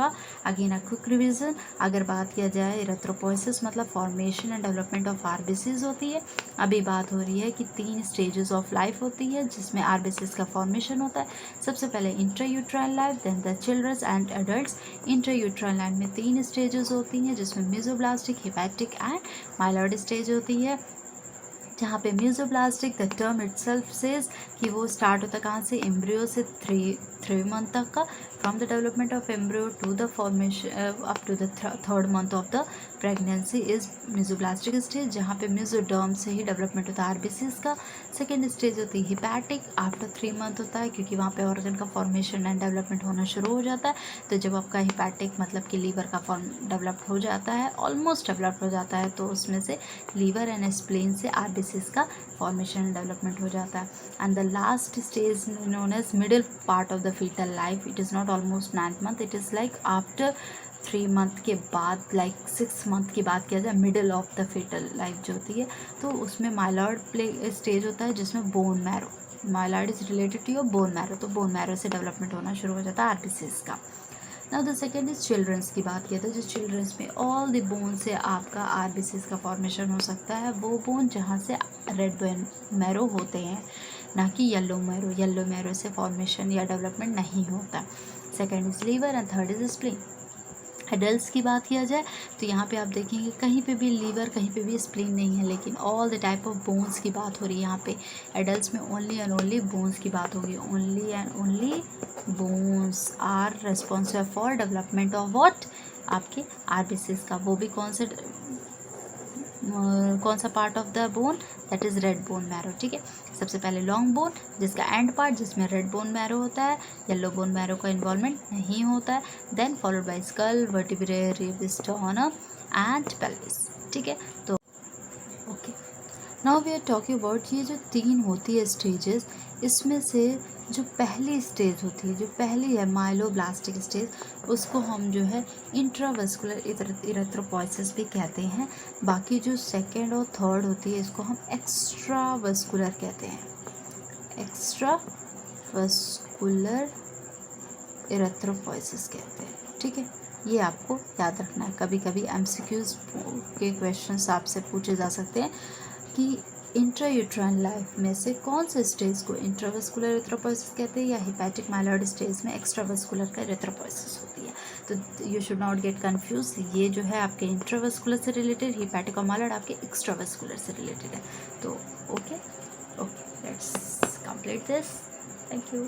था। Again a quick revision, अगर बात किया जाए इरेथ्रोपोइसिस मतलब formation and development of RBCs होती है। अभी बात हो रही है कि 3 स्टेजेस ऑफ लाइफ होती है जिसमें आरबीसीज का फॉर्मेशन होता है। सबसे पहले intrauterine life, then the children's and adults. Intrauterine life में 3 स्टेजेस होती हैं जिसमें mesoblastic, hepatic and myeloid stage होती है। जहाँ पे mesoblastic the term itself says कि वो स्टार्ट होता है कहाँ से, एम्ब्रियो से 3 मंथ तक का, from the development of embryo to the formation up to the 3rd month of the pregnancy is मेसोब्लास्टिक stage, जहाँ पे मेसोडर्म से ही डेवलपमेंट होता है आरबीसीज का। सेकेंड स्टेज होती है हिपैटिक, आफ्टर 3 मंथ होता है क्योंकि वहाँ पे ऑर्गन का फॉर्मेशन एंड डेवलपमेंट होना शुरू हो जाता है। तो जब आपका हिपैटिक मतलब कि लीवर का फॉर्म डेवलप्ड हो जाता है, ऑलमोस्ट डेवलप्ड हो जाता है, तो उसमें से लीवर एंड स्प्लीन से आरबीसीज का फॉर्मेशन एंड डेवलपमेंट हो जाता है। And the last stage known as middle part of the foetal life, it is not almost 9th month, it is like after 3 month के बाद, लाइक 6 मंथ की बात किया जाए, middle of the foetal life जो होती है, तो उसमें माइलॉइड प्ले स्टेज होता है जिसमें bone marrow, myeloid is related to your bone marrow, तो बोन मैरो से डेवलपमेंट होना शुरू हो जाता है आरबीसीज का। Now the second is children's की बात किया था, जो चिल्ड्रंस में ऑल द बोन से आपका आरबीसीज का फॉर्मेशन हो सकता है, वो बोन जहाँ से रेड बोन मैरो होते हैं, ना कि येलो मैरो। येलो मैरो से फॉर्मेशन या डेवलपमेंट नहीं होता। Second is liver and third is spleen. Adults की बात किया जाए तो यहाँ पे आप देखेंगे कहीं पे भी लीवर, कहीं पे भी स्प्लीन नहीं है, लेकिन all the type of bones की बात हो रही है यहाँ पे। एडल्ट्स में ओनली एंड ओनली बोन्स की बात होगी, only and only bones are responsible for development of what, आपके आरबीसीज का। वो भी कौन सा part of the bone, that is red bone marrow. ठीक है, सबसे पहले लॉन्ग बोन जिसका एंड पार्ट जिसमें रेड बोन मैरो होता है, येलो बोन मैरो का इन्वॉल्वमेंट नहीं होता है, then followed by skull, vertebrae, rib, sternum and pelvis. ठीक है, तो okay, now we are talking about ये जो 3 होती है स्टेजेस, इसमें से जो पहली स्टेज होती है, जो पहली है माइलोब्लास्टिक स्टेज, उसको हम जो है इंट्रावेस्कुलर इरेथ्रोपोइसिस भी कहते हैं। बाकी जो सेकेंड और थर्ड होती है इसको हम एक्स्ट्रावेस्कुलर कहते हैं, एक्स्ट्रावेस्कुलर इरेथ्रोपोइसिस कहते हैं। ठीक है, ये आपको याद रखना है। कभी कभी एमसीक्यूज के क्वेश्चंस आपसे पूछे जा सकते हैं कि इंट्रायूट्राइन लाइफ में से कौन से स्टेज को इंट्रावेस्कुलर इरेथ्रोपोइसिस कहते हैं, या हिपैटिक माइलॉइड स्टेज में एक्स्ट्रावेस्कुलर का इरेथ्रोपोइसिस होती है। तो you should not get confuse, ये जो है आपके इंट्रावेस्कुलर से रिलेटेड, हिपैटिक और माइलॉइड आपके एक्स्ट्रावेस्कुलर से रिलेटेड है। तो okay, let's complete this. Thank you.